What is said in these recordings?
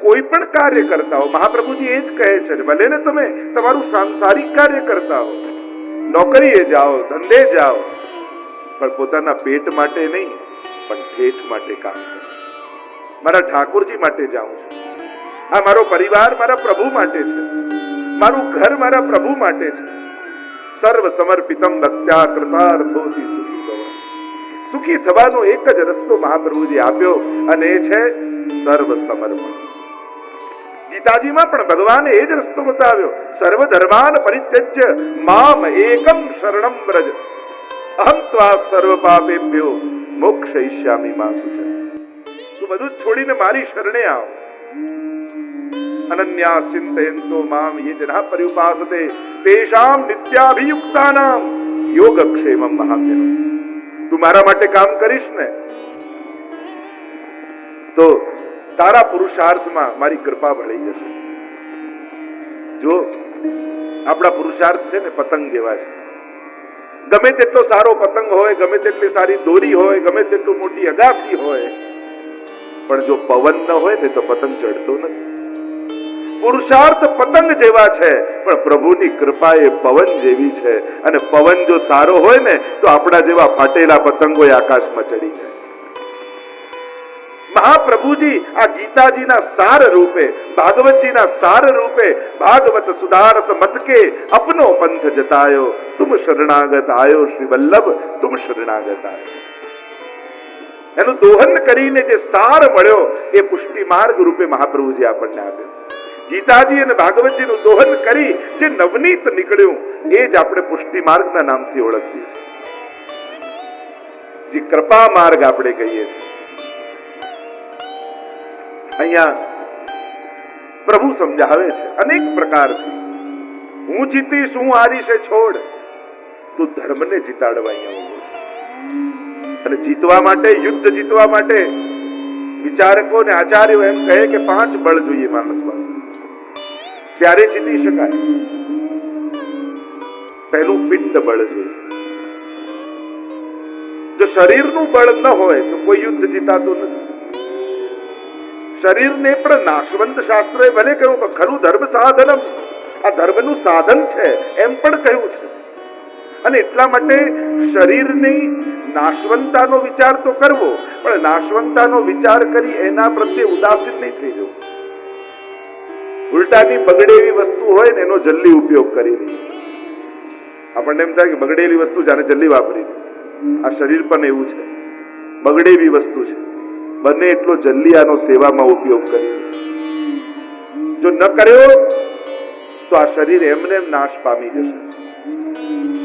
કોઈ પણ કાર્ય કરતા હો, મહાપ્રભુજી એ જ કહે છે, ભલે ને તમે તમારું સાંસારિક કાર્ય કરતા હો, નોકરીએ જાઓ, ધંધે જાઓ, પણ પોતાના પેટ માટે નહીં, પણ ઠેઠ માટે કામ કરો. મારા ઠાકોરજી માટે જાઉં છું, આ મારો પરિવાર મારા પ્રભુ માટે છે, મારું ઘર મારા પ્રભુ માટે છે. સર્વ સમર્પિતમ ભક્ત્યા કૃતાર્થોસી સુખી ભવ. સુખી થવાનો એક જ રસ્તો મહાપ્રભુજી આપ્યો, અને એ છે સર્વ સમર્પણ. ગીતાજીમાં પણ ભગવાને એ જ રસ્તો બતાવ્યો, સર્વ ધર્માન પરિત્યજ્ય મામ એકમ શરણમ વ્રજ, અહમ ત્વા સર્વ પાપેભ્યો મોક્ષયિષ્યામિ મા શુચિ. તું બધું છોડીને મારી શરણે આવ. અનન્યા ચિંતયન્તો મામ યે જના પર્યુપાસતે તેષામ નિત્યાભિયુક્તાનામ યોગક્ષેમમ મહામ્યનમ. તું મારા માટે કામ કરીશ ને તો તારા પુરુષાર્થમાં મારી કૃપા ભળી જશે. જો આપણા પુરુષાર્થ છે ને પતંગ જેવા છે. ગમે તેટલો સારો પતંગ હોય, ગમે તેટલી સારી દોરી હોય, ગમે તેટલું મોટી અગાસી હોય, પણ જો પવન ન હોય ને તો પતંગ ચડતો નથી. પુરુષાર્થ પતંગ જેવા છે, પણ પ્રભુની કૃપા એ પવન જેવી છે. અને પવન જો સારો હોય ને તો આપણા જેવા ફાટેલા પતંગો આકાશમાં ચડી જાય. મહાપ્રભુજી આ ગીતાજીના સાર રૂપે, ભાગવતજીના સાર રૂપે ભાગવત સુધારસ મત કે અપનો પંથ જતાયો, તુમ શરણાગત આયો શ્રી વલ્લભ, તુમ શરણાગત આયો. એનું દોહન કરીને જે સાર મળ્યો એ પુષ્ટિ માર્ગ રૂપે મહાપ્રભુજી આપણને આપ્યો. ગીતાજી અને ભાગવતજીનું દોહન કરી જે નવનીત નીકળ્યું એ જ આપણે પુષ્ટિ માર્ગના નામથી ઓળખીએ છીએ, જે કૃપા માર્ગ આપણે કહીએ છીએ. અહીંયા પ્રભુ સમજાવે છે અનેક પ્રકારથી, હું જીતીશ, હું હારીશે છોડ. તું ધર્મને જીતાડવા અહીંયા ઉભો છે. અને જીતવા માટે, યુદ્ધ જીતવા માટે વિચારકો ને આચાર્યો એમ કહે કે 5 બળ જોઈએ માણસ પાસે, ત્યારે જીતી શકાય. પહેલું પિંડ બળ જોઈએ. જો શરીરનું બળ ન હોય તો કોઈ યુદ્ધ જીતાતું નથી. શરીરને પણ નાશવંત શાસ્ત્રોએ ભલે કહ્યું, પણ ખરું ધર્મ સાધનમ, આ ધર્મનું સાધન છે એમ પણ કહ્યું છે. અને એટલા માટે શરીરની નાશવંતાનો વિચાર તો કરવો, પણ નાશવંતાનો વિચાર કરી એના પ્રત્યે ઉદાસીન નહીં થઈ જવું. ઉલટાની બગડેલી વસ્તુ હોય ને એનો જલ્દી ઉપયોગ કરી રહી. આપણને એમ થાય કે બગડેલી વસ્તુ જાણે જલ્દી વાપરી. આ શરીર પણ એવું છે, બગડેલી વસ્તુ છે, બને એટલો જલ્દી આનો સેવામાં ઉપયોગ કરી. જો ન કર્યો તો આ શરીર એમને નાશ પામી જશે.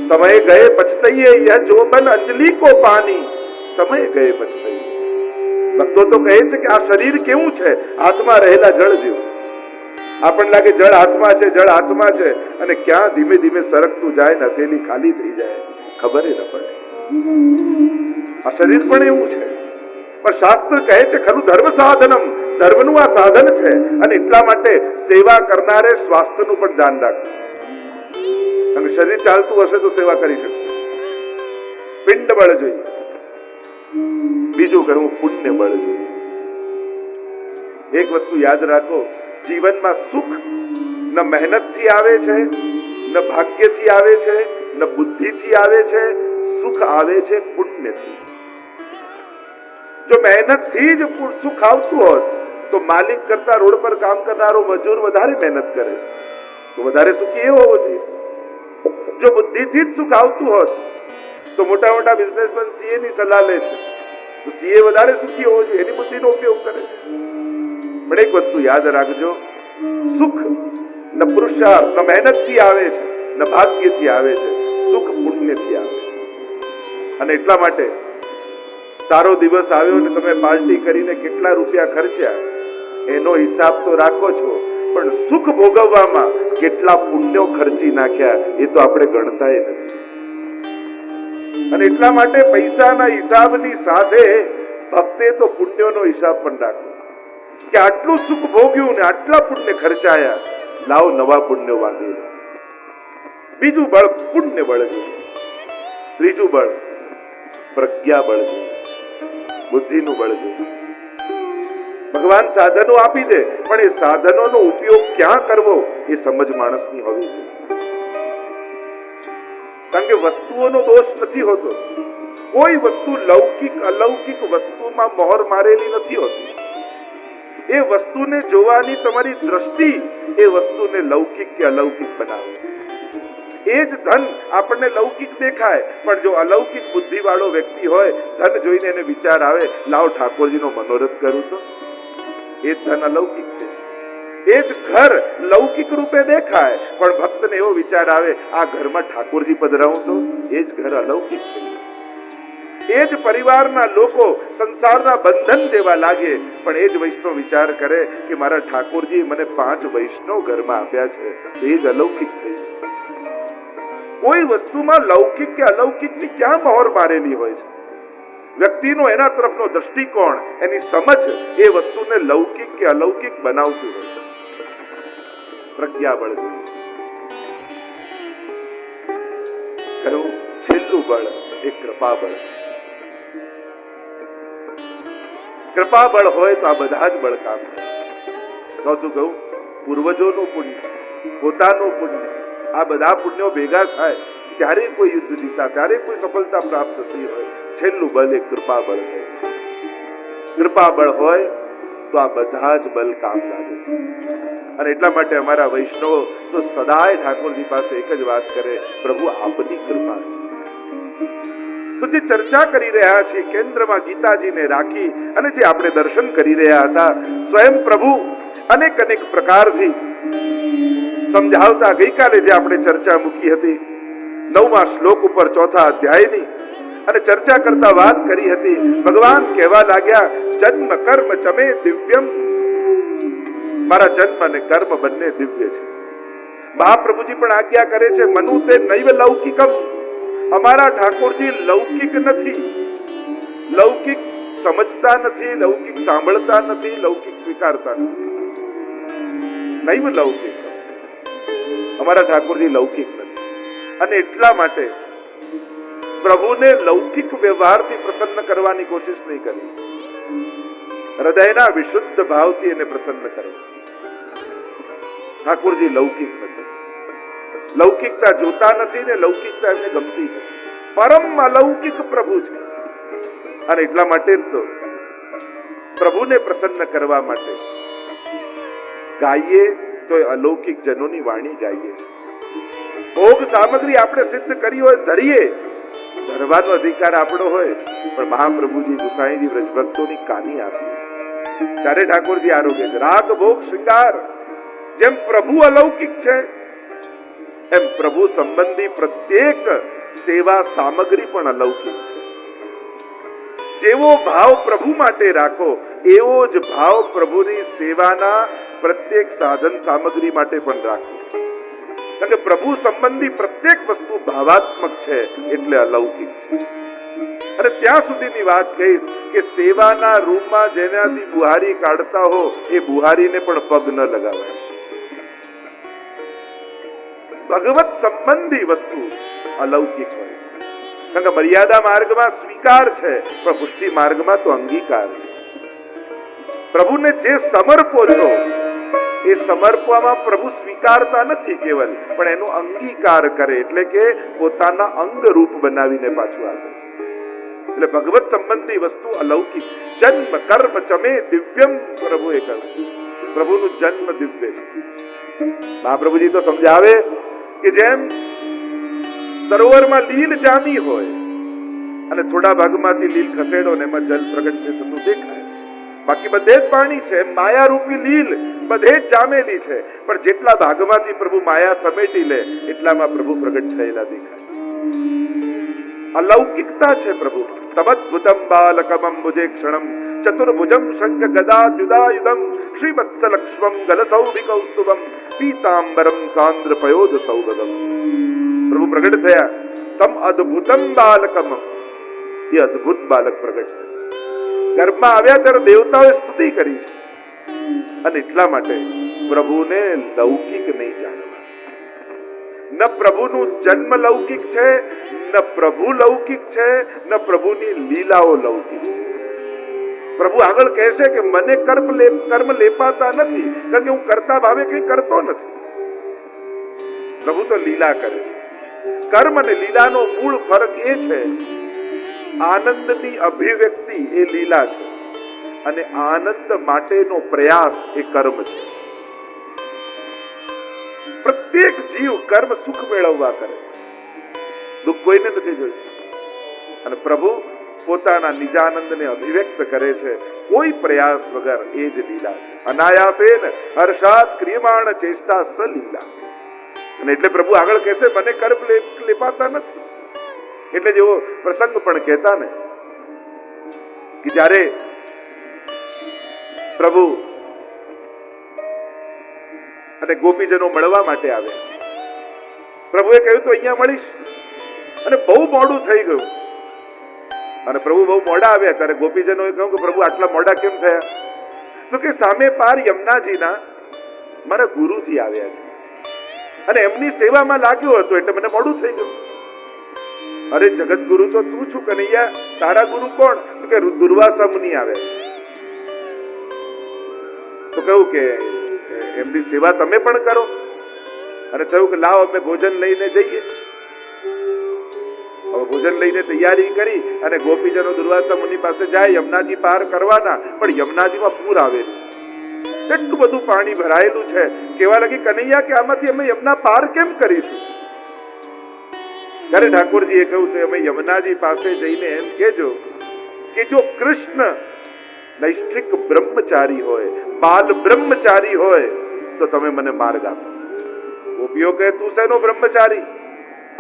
સમય ગયે પછતઈએ, યહ જોબન અંજલિ કો પાની, સમય ગયે પછતઈએ. ભક્તો તો કહે છે કે આ શરીર કેવું છે, હાથમાં રહેલા જળ જેવું. આપણને લાગે જળ હાથમાં છે, જળ હાથમાં છે, અને ક્યાં ધીમે ધીમે સરકતું જાય ને હથેલી ખાલી થઈ જાય, ખબર ન પડે. આ શરીર પણ એવું છે. પણ શાસ્ત્ર કહે છે ખરું ધર્મ સાધનમ, ધર્મનું આ સાધન છે. અને એટલા માટે સેવા કરનારે સ્વાસ્થ્યનું પણ ધ્યાન રાખવું. અને શરીર ચાલતું હશે તો સેવા કરી શકશે. પિંડ બળ જોઈએ. બીજું કહ્યું પુણ્ય બળ જોઈએ. એક વસ્તુ યાદ રાખો, જીવનમાં સુખ ન મહેનતથી આવે છે, ન ભાગ્યથી આવે છે, ન બુદ્ધિથી આવે છે. સુખ આવે છે પુણ્યથી. જો મહેનતથી જ સુખ આવતું હોત તો માલિક કરતા રોડ પર કામ કરનારો મજૂર વધારે મહેનત કરે છે, તો વધારે સુખી એ હોવો જોઈએ. જો બુદ્ધિથી જ સુખ આવતું હોત તો મોટા મોટા બિઝનેસમેન સીએ ની સલાહ લે છે, તો સીએ વધારે સુખી હોવો જોઈએ, એની બુદ્ધિનો ઉપયોગ કરે છે. પણ એક વસ્તુ યાદ રાખજો, સુખ ન પુરુષાર્થ ન મહેનતથી આવે છે, ન ભાગ્યથી આવે છે, સુખ પુણ્યથી આવે છે. અને એટલા માટે સારો દિવસ આવ્યો ને તમે પાર્ટી કરીને કેટલા રૂપિયા ખર્ચ્યા એનો હિસાબ તો રાખો છો, પણ સુખ ભોગવવામાં કેટલા પુણ્યો ખર્ચી નાખ્યા એ તો આપણે ગણતા નથી. અને એટલા માટે પૈસાના હિસાબની સાથે ભક્તે તો પુણ્યોનો હિસાબ પણ રાખવો, કે આટલું સુખ ભોગ્યું ને આટલા પુણ્ય ખર્ચાયા, લાવો નવા પુણ્યો વાંધી. બીજું બળ પુણ્ય બળ છે. ત્રીજું બળ પ્રજ્ઞા બળ છે, બુદ્ધિનું બળ છે. ભગવાન સાધનો આપી દે, પણ એ સાધનોનો ઉપયોગ ક્યાં કરવો એ સમજ માણસની હોવી જોઈએ. કારણ કે વસ્તુઓનો દોષ નથી હોતો. કોઈ વસ્તુ લૌકિક અલૌકિક વસ્તુમાં મોહર મારેલી નથી હોતી. એ વસ્તુને જોવાની તમારી દ્રષ્ટિ એ વસ્તુને લૌકિક કે અલૌકિક બનાવે. એ જ ધન આપણને લૌકિક દેખાય, પણ જો અલૌકિક બુદ્ધિ વાળો વ્યક્તિ હોય, ધન જોઈને એને વિચાર આવે, લાવ ઠાકોરજીનો મનોરથ કરું તો, એ ધન અલૌકિક છે. એ જ ઘર લૌકિક રૂપે દેખાય, પણ ભક્તને એવો વિચાર આવે, આ ઘરમાં ઠાકોરજી પધરાવું તો, એ જ ઘર અલૌકિક છે. એ જ પરિવારના લોકો સંસારના બંધન જેવા લાગે, પણ એ જ વૈષ્ણવ વિચાર કરે કે મારા ઠાકોરજી મને 5 વૈષ્ણવ ઘરમાં આપ્યા છે, એ જ અલૌકિક થઈ. કોઈ વસ્તુમાં લૌકિક કે અલૌકિકની ક્યાં મહોર મારેલી હોય છે? વ્યક્તિનો એના તરફનો દ્રષ્ટિકોણ, એની સમજ એ વસ્તુને લૌકિક કે અલૌકિક બનાવતું હોય છે. પ્રજ્ઞાબળ કહ્યું, છેલ્લું બળ એ કૃપાબળ. કૃપાબળ હોય તો આ બધા જ બળ કામ કરે. નહોતું કહું, પૂર્વજોનું પુણ્ય, પોતાનું પુણ્ય, આ બધા પુણ્યો ભેગા થાય ત્યારે કોઈ યુદ્ધ જીતા, ત્યારે કોઈ સફળતા પ્રાપ્ત થતી હોય. છેલ્લું બળ એ કૃપાબળ છે. કૃપાબળ હોય તો આ બધા જ બલ કામ લાગે છે. અને એટલા માટે અમારા વૈષ્ણવો તો સદાય ઠાકોરજી પાસે એક જ વાત કરે, પ્રભુ આપની કૃપા છે. તો જે ચર્ચા કરી રહ્યા છીએ કેન્દ્રમાં ગીતાજીને રાખી અને જે આપણે દર્શન કરી રહ્યા હતા, સ્વયં પ્રભુ અનેક અનેક પ્રકારથી સમજાવતા ગઈકાલે જે આપણે ચર્ચા મૂકી હતી 9મા શ્લોક ઉપર 4થા અધ્યાયની, અને ચર્ચા કરતા વાત કરી હતી, ભગવાન કહેવા લાગ્યા, જન્મ કર્મ ચમે દિવ્યમ. મારા જન્મ અને કર્મ બંને દિવ્ય છે. મહાપ્રભુજી પણ આજ્ઞા કરે છે, મનુ તે નૈવ લૌકિકમ. અમારા ઠાકોરજી લૌકિક નથી. લૌકિક સમજતા નથી, લૌકિક સાંભળતા નથી, લૌકિક સ્વીકારતા નથી. નૈવ લૌકિક. અમારા ઠાકોરજી લૌકિક નથી. અને એટલા માટે પ્રભુને લૌકિક વ્યવહારથી પ્રસન્ન કરવાની કોશિશ નહીં કરી. હૃદયના વિશુદ્ધ ભાવથી એને પ્રસન્ન કરો. ઠાકોરજી લૌકિક નથી. લૌકિકતા જોતા નથી ને લૌકિકતા એમને ગમતી નથી. પરમ અલૌકિક પ્રભુ છે. અને એટલા માટે જ તો પ્રભુને પ્રસન્ન કરવા માટે ગાઈએ તો અલૌકિક જનોની વાણી ગાઈએ. ભોગ સામગ્રી આપણે સિદ્ધ કરી હોય ધરીએ, ધરવાનો અધિકાર આપણો હોય, પણ મહાપ્રભુજી ગુસાઈજી વ્રજભક્તોની કાની આપી છે. ત્યારે ઠાકોરજી આરોગ્ય છે. રાગ ભોગ શૃંગાર, જેમ પ્રભુ અલૌકિક છે એમ પ્રભુ સંબંધી પ્રત્યેક સેવા સામગ્રી પણ અલૌકિક છે. જેવો ભાવ પ્રભુ માટે રાખો, એવો જ ભાવ પ્રભુની સેવાના પ્રત્યેક સાધન સામગ્રી માટે પણ રાખો. કારણ કે પ્રભુ સંબંધી પ્રત્યેક વસ્તુ ભાવાત્મક છે, એટલે અલૌકિક છે. અને ત્યાં સુધીની વાત કહીશ કે સેવાના રૂમમાં જેનાથી બુહારી કાઢતા હો, એ બુહારીને પણ પગ ન લગાવાય. ભગવત સંબંધી વસ્તુ અલૌકિક હોય. કારણ કે મર્યાદા માર્ગમાં સ્વીકાર છે, પણ પુષ્ટિ માર્ગમાં તો અંગીકાર છે. પ્રભુને જે સમર્પો છો એ સમર્પવામાં પ્રભુ સ્વીકારતા નથી કેવલ, પણ એનો અંગીકાર કરે, એટલે કે પોતાના અંગ રૂપ બનાવીને પાછું આપે છે. એટલે ભગવત સંબંધી વસ્તુ અલૌકિક. જન્મ કર્મ ચમે દિવ્યમ, પ્રભુએ કહ્યું. પ્રભુનું જન્મ દિવ્ય છે. મહાપ્રભુજી તો સમજાવે કે જેમ સરોવરમાં લીલ જામી હોય અને થોડા ભાગમાંથી લીલ ખસેડો ને એમાં જલ પ્રગટ થતું દેખાય, બાકી બધે જ પાણી છે. માયા રૂપી લીલ બધે જ જામેલી છે, પણ જેટલા ભાગમાંથી પ્રભુ માયા સમેટી લે એટલામાં પ્રભુ પ્રગટ થયેલા દેખાય. અલૌકિકતા છે પ્રભુ. તમદ્ભુતમ બાલકમં ભુજે ક્ષણમ ચતુર્ભુજમ શંખ ગદા દ્યુદાયુધમ શ્રીવત્સલક્ષ્મમ ગલસૌભિકૌસ્તુભમ પીતાંબરમ સાંદ્ર પયોદ સૌગદમ. પ્રભુ પ્રગટ થયા. તમ અદ્ભુતમ બાલકમ, એ અદ્ભુત બાલક પ્રગટ થયા. ગર્ભમાં આવ્યા ત્યારે દેવતાઓએ સ્તુતિ કરી છે. અને એટલા માટે પ્રભુને લૌકિક નહીં જાણવા. ન પ્રભુનું જન્મ લૌકિક છે, ન પ્રભુ લૌકિક છે, ન પ્રભુની લીલાઓ લૌકિક છે. પ્રભુ આગળ કહેશે કે મને કર્મ લેપાતા નથી, કારણ કે હું કરતા ભાવે કંઈ કરતો નથી. પ્રભુ તો લીલા કરે છે. કર્મ અને લીલાનો મૂળ ફરક એ છે, આનંદની અભિવ્યક્તિ એ લીલા છે અને આનંદ માટેનો પ્રયાસ એ કર્મ છે. પ્રત્યેક જીવ કર્મ સુખ મેળવવા કરે, દુઃખ કોઈને નથી જોયું. અને પ્રભુ પોતાના નિજાનંદને અભિવ્યક્ત કરે છે કોઈ પ્રયાસ વગર. એ જ લીલા છે. અનાયાસેન હર્ષાત ક્રિયમાણ ચેષ્ટા સલીલા. અને એટલે પ્રભુ આગળ કહેશે મને કર્મ લેપાતા નથી. એટલે જેવો પ્રસંગ પણ કહેતા ને કે જ્યારે પ્રભુ અને ગોપીજનો મળવા માટે આવ્યા, પ્રભુએ કહ્યું તો અહીંયા મળીશ, અને બહુ મોડું થઈ ગયું. અને પ્રભુ બહુ મોડા આવ્યા ત્યારે ગોપીજનોએ કહ્યું કે પ્રભુ આટલા મોડા કેમ થયા? તો કે સામે પાર યમુનાજીના મારા ગુરુજી આવ્યા છે અને એમની સેવામાં લાગ્યો હતો એટલે મને મોડું થઈ ગયું. અરે જગત ગુરુ તો તું છું કનૈયા, તારા ગુરુ કોણ? તો કે દુર્વાસા મુનિ આવ્યા છે. તો કહ્યું કે એમની સેવા તમે પણ કરો. અને થયું કે લાવ અમે ભોજન લઈને જઈએ. હવે ભોજન લઈને તૈયારી કરી અને ગોપીજનો દુર્વાસા મુનિ પાસે જાય યમુનાજી પાર કરવાના, પણ યમુનાજીમાં પૂર આવેલું, એટલું બધું પાણી ભરાયેલું છે. કેવા લાગી કનૈયા કે આમાંથી અમે યમુના પાર કેમ કરીશું? ત્યારે ઠાકોરજીએ કહ્યું તો અમે યમુનાજી પાસે જઈને એમ કહેજો કે જો કૃષ્ણ નૈષ્ઠિક બ્રહ્મચારી હોય, બાલ બ્રહ્મચારી હોય તો તમે મને માર્ગ આપો. ગોપીઓ કહે તું શેનો બ્રહ્મચારી?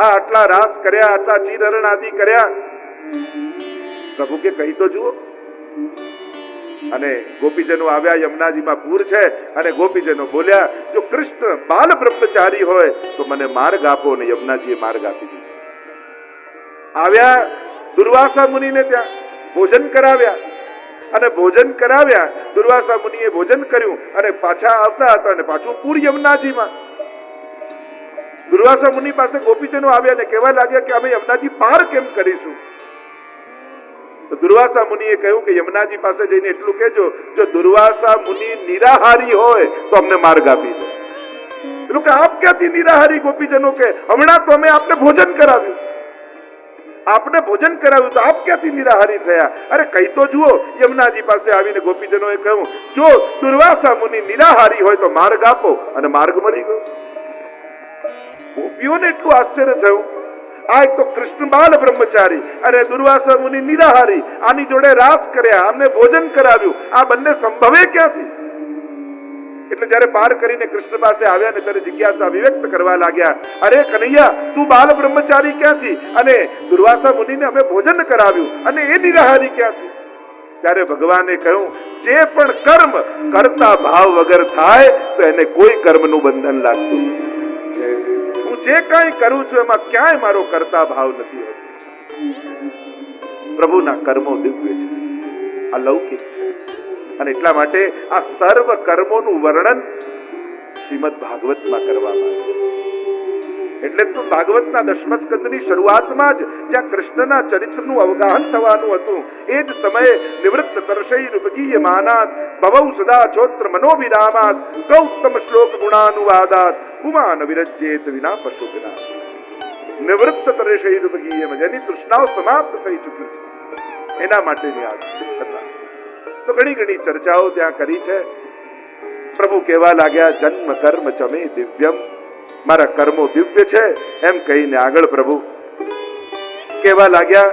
આટલા રાસ કર્યા, આટલા ચીરહરણ આદિ કર્યા. પ્રભુ કે કહી તો જુઓ. અને ગોપીજનો આવ્યા, યમુનાજીમાં પૂર છે અને ગોપીજનો બોલ્યા જો કૃષ્ણ બાલ બ્રહ્મચારી હોય તો મને માર્ગ આપો. અને યમુનાજીએ માર્ગ આપી દીધો. આવ્યા દુર્વાસા મુનિને ત્યાં ભોજન કરાવ્યા, અને ભોજન કરાવ્યા દુર્વાસા મુનિએ ભોજન કર્યું અને પાછા આવતા હતા અને પાછું પૂર યમુનાજીમાં. દુર્વાસા મુનિ પાસે ગોપીજનો આવ્યા અને કહેવા લાગ્યા કે અમે યમુનાજી પાર કેમ કરીશું? તો દુર્વાસા મુનિએ કહ્યું કે યમુનાજી પાસે જઈને એટલું કહેજો જો દુર્વાસા મુનિ નિરાહારી હોય તો અમને માર્ગ આપી દો. પેલું કે આપ ક્યાંથી નિરાહારી? ગોપીજનો કે હમણાં તો અમે આપને ભોજન કરાવ્યું. આપને ભોજન કરાવ્યું તો આપ ક્યાંથી નિરાહારી થયા? અરે કઈ તો જુઓ. યમુનાજી પાસે આવીને ગોપીજનોએ કહ્યું જો દુર્વાસા મુનિ નિરાહારી હોય તો માર્ગ આપો. અને માર્ગ મળી ગયો. ગોપીઓને એટલું આશ્ચર્ય થયું, આ એક તો કૃષ્ણ બાલ બ્રહ્મચારી અને દુર્વાસા મુનિ નિરાહારી, આની જોડે રાસ કર્યા, આમને ભોજન કરાવ્યું, આ બંને સંભવે ક્યાંથી? એટલે જયારે પાર કરીને કૃષ્ણ પાસે આવ્યા ને ત્યારે જિજ્ઞાસા અભિવ્યક્ત કરવા લાગ્યા, અરે કનૈયા તું બાલ બ્રહ્મચારી ક્યાંથી અને દુર્વાસા મુનિને અમે ભોજન કરાવ્યું અને એ નિરાહારી ક્યાંથી? ત્યારે ભગવાને કહ્યું જે પણ કર્મ કરતા ભાવ વગર થાય તો એને કોઈ કર્મનું બંધન લાગતું નથી. હું જે કાંઈ કરું છું એમાં ક્યાંય મારો કરતા ભાવ નથી હોતો. પ્રભુના કર્મો દિવ્ય છે, અલૌકિક છે. અને એટલા માટે આ સર્વ કર્મોનું વર્ણન શ્રીમદ ભાગવતમાં કરવામાં આવ્યું. એટલે તો ભાગવતના 10મા સ્કંદની શરૂઆતમાં જ જ્યાં કૃષ્ણના ચરિત્રનું અવગાહન થવાનું હતું એ જ સમયે નિવૃત્ત તર્ષૈરુપગીયમાનાત ભવૌ સદા ચોત્ર મનોવિરામાત ગૌતમ શ્લોક ગુણાનુવાદાત પુમાન વિરજ્યેત વિના પશુગના. નિવૃત્ત તર્ષૈરુપગીયમ, જેની તૃષ્ણાઓ સમાપ્ત થઈ ચૂકી છે એના માટેની આ કથા. તો ઘણી ઘણી ચર્ચાઓ ત્યાં કરી છે. પ્રભુ કહેવા લાગ્યા જન્મ કર્મ ચમે દિવ્યમ, મારા કર્મો દિવ્ય છે એમ કહીને આગળ પ્રભુ કહેવા લાગ્યા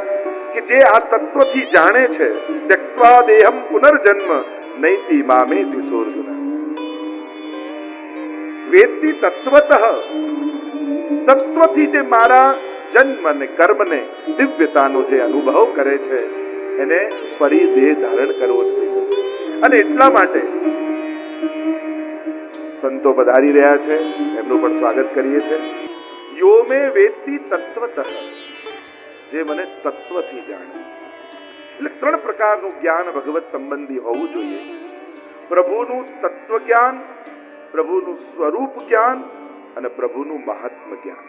કે જે આ તત્વથી જાણે છે ત્યક્ત્વા દેહમ પુનર્જન્મ નૈતિ મામેતિ સોર્જુન. વેત્તિ તત્વતઃ, તત્વથી જે મારા જન્મ અને કર્મને દિવ્યતાનો જે અનુભવ કરે છે એને ફરી દેહ ધારણ કરવો નથી. અને એટલા માટે સંતો પધારી રહ્યા છે, એમનું પણ સ્વાગત કરીએ છીએ. યો મે વેત્તિ તત્વતઃ, જે મને તત્વથી જાણે છે. એટલે 3 પ્રકારનું જ્ઞાન ભગવત સંબંધી હોવું જોઈએ. પ્રભુનું તત્વ જ્ઞાન, પ્રભુનું સ્વરૂપ જ્ઞાન અને પ્રભુનું મહાત્મ જ્ઞાન.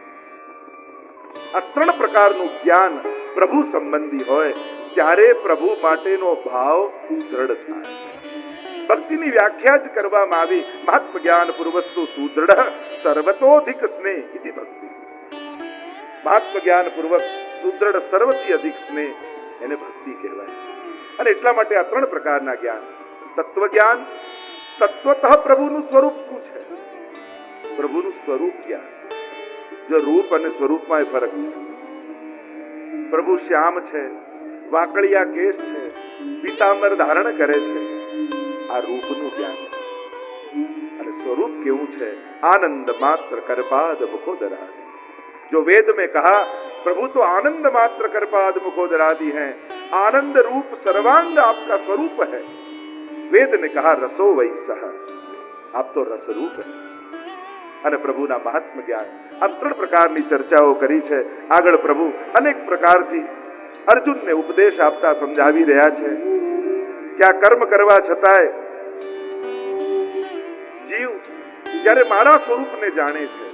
આ 3 પ્રકારનું જ્ઞાન પ્રભુ સંબંધી હોય ત્યારે પ્રભુ માટેનો ભાવ દ્રઢ થાય. ભક્તિની વ્યાખ્યા જ કરવામાં આવી, મહાત્મ જ્ઞાન પૂર્વસ્તુ સુદૃઢ સર્વતોધિક સ્નેહ ઇતિ ભક્તિ. મહાત્મ જ્ઞાન પૂર્વક સુદૃઢ સર્વથી અધિક સ્નેહ એને ભક્તિ કહેવાય. અને એટલા માટે આ ત્રણ પ્રકારના જ્ઞાન, તત્વ જ્ઞાન, તત્વતઃ પ્રભુનું સ્વરૂપ શું છે, પ્રભુનું સ્વરૂપ જ્ઞાન. જો રૂપ અને સ્વરૂપમાં ફરક છે. પ્રભુ શ્યામ છે, વાકડિયા કેસ છે, પીતાંબર ધારણ કરે છે, આ રૂપનું જ્ઞાન. અને સ્વરૂપ કેવું છે? आनंद मात्र करपाद मुखोदरादि. जो वेद में कहा प्रभु तो आनंद मात्र करपाद मुखोदरादि हैं, आनंद रूप सर्वांग आपका स्वरूप है. वेद ने कहा रसो वैसह, आप तो रस रूप है. અને પ્રભુના મહાત્મ જ્ઞાન આ ત્રણ પ્રકારની ચર્ચાઓ કરી છે. આગળ પ્રભુ અનેક પ્રકારથી અર્જુનને ઉપદેશ આપતા સમજાવી રહ્યા છે કે આ કર્મ કરવા છતાંય જીવ જ્યારે મારા સ્વરૂપને જાણે છે,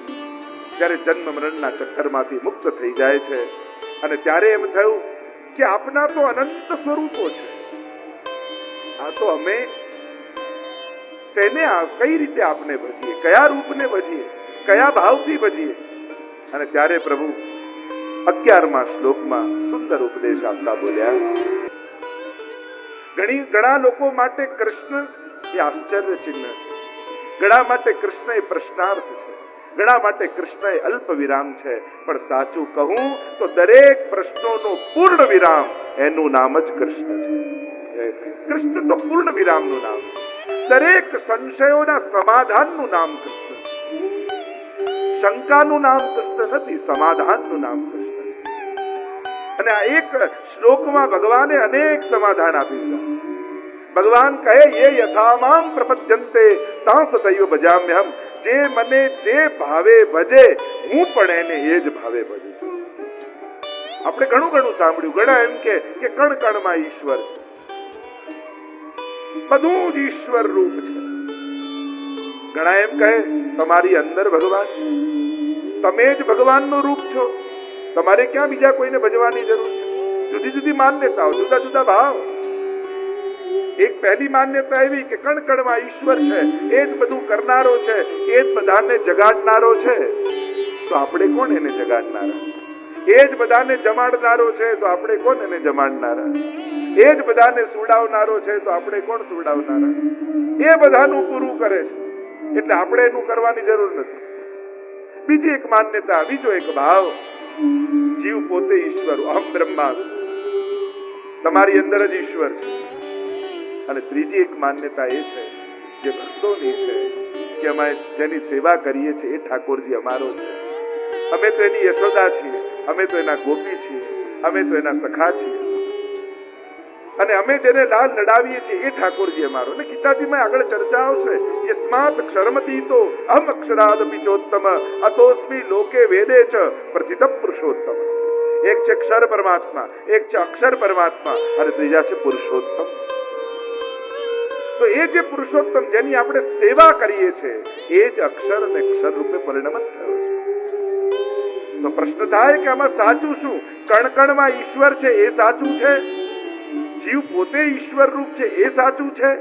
ત્યારે જન્મ મરણના ચક્કરમાંથી મુક્ત થઈ જાય છે. અને ત્યારે એમ થયું કે આપના તો અનંત સ્વરૂપો છે, આ તો અમે શેને કઈ રીતે આપને ભજીએ, કયા રૂપને ભજીએ, કયા ભાવથી ભજીએ. અને ત્યારે પ્રભુ 11મા શ્લોકમાં સુંદર ઉપદેશ આપતા બોલ્યા, ઘણા લોકો માટે કૃષ્ણ એ આશ્ચર્ય ચિહ્ન છે, ઘણા માટે કૃષ્ણ એ પ્રશ્નાર્થ છે, ઘણા માટે કૃષ્ણ એ અલ્પ વિરામ છે. પણ સાચું કહું તો દરેક પ્રશ્નોનો પૂર્ણ વિરામ એનું નામ જ કૃષ્ણ છે. કૃષ્ણ તો પૂર્ણ વિરામનું નામ, દરેક સંશયોના સમાધાનનું નામ કૃષ્ણ. શંકાનું નામ કૃષ્ણ નથી, સમાધાનનું નામ કૃષ્ણ છે. અને આ એક શ્લોકમાં ભગવાને અનેક સમાધાન આપી દીધા. ભગવાન કહે યે યથામામ પ્રપદ્યન્તે તાં સદૈવ ભજામ્યહમ. જે મને જે ભાવે ભજે હું પણ એને એ જ ભાવે ભજું છું. આપણે ઘણું સાંભળ્યું, ઘણા એમ કે કણ કણમાં ઈશ્વર છે, બધું જ ઈશ્વર રૂપ છે. ઘણા એમ કહે તમારી અંદર ભગવાન છે, તમે જ ભગવાનનું રૂપ છો, તમારે ક્યાં બીજા કોઈને ભજવાની જરૂર છે. જુદી જુદી માન્યતાઓ, જુદા જુદા ભાવ. એક પહેલી માન્યતા એવી કે કણ કણમાં ઈશ્વર છે, એ જ બધું કરનારો છે, એ જ બધાને જગાડનારો છે, તો આપણે કોણ એને જગાડનારા? એ જ બધાને જમાડનારો છે, તો આપણે કોણ એને જમાડનારા? એ જ બધાને સુડાવનારો છે, તો આપણે કોણ સુડાવનારા? એ બધાનું પૂરું કરે છે, એટલે આપણે એનું કરવાની જરૂર નથી. બીજી એક માન્યતા, બીજો એક ભાવ, જીવ પોતે ઈશ્વર, અહમ બ્રહ્માસ્મિ, તમારી અંદર જ ઈશ્વર છે. અને ત્રીજી એક માન્યતા એ છે જે ભક્તોની છે કે અમે જેની સેવા કરીએ છીએ એ ઠાકોરજી અમારો છે, અમે તો એની યશોદા છીએ, અમે તો એના ગોપી છીએ, અમે તો એના સખા છીએ, અને અમે જેને લાલ લડાવીએ છીએ એ ઠાકોરજી અમારો. અને ગીતાજીમાં આગળ ચર્ચા આવશે, યસ્માત ક્ષરમતીતો અહમ અક્ષરાદ પિચોત્તમ અતોસ્મિ લોકે વેદે ચ પ્રથિત પુરુષોત્તમ. એક છે ક્ષર પરમાત્મા, એક છે અક્ષર પરમાત્મા, અને ત્રીજા છે પુરુષોત્તમ. તો એ જે પુરુષોત્તમ જેની આપણે સેવા કરીએ છીએ એ જ અક્ષર અને અક્ષર રૂપે પરિણમત થયો છે. તો પ્રશ્ન થાય કે આમાં સાચું શું? કણ કણમાં ઈશ્વર છે એ સાચું છે? જીવ પોતે ઈશ્વર રૂપ છે એ સાચું છે?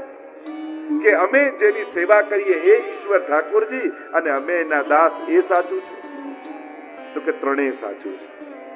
કે અમે જેની સેવા કરીએ એ ઈશ્વર ઠાકોરજી અને અમે એના દાસ એ સાચું છે? તો કે ત્રણેય સાચું છે.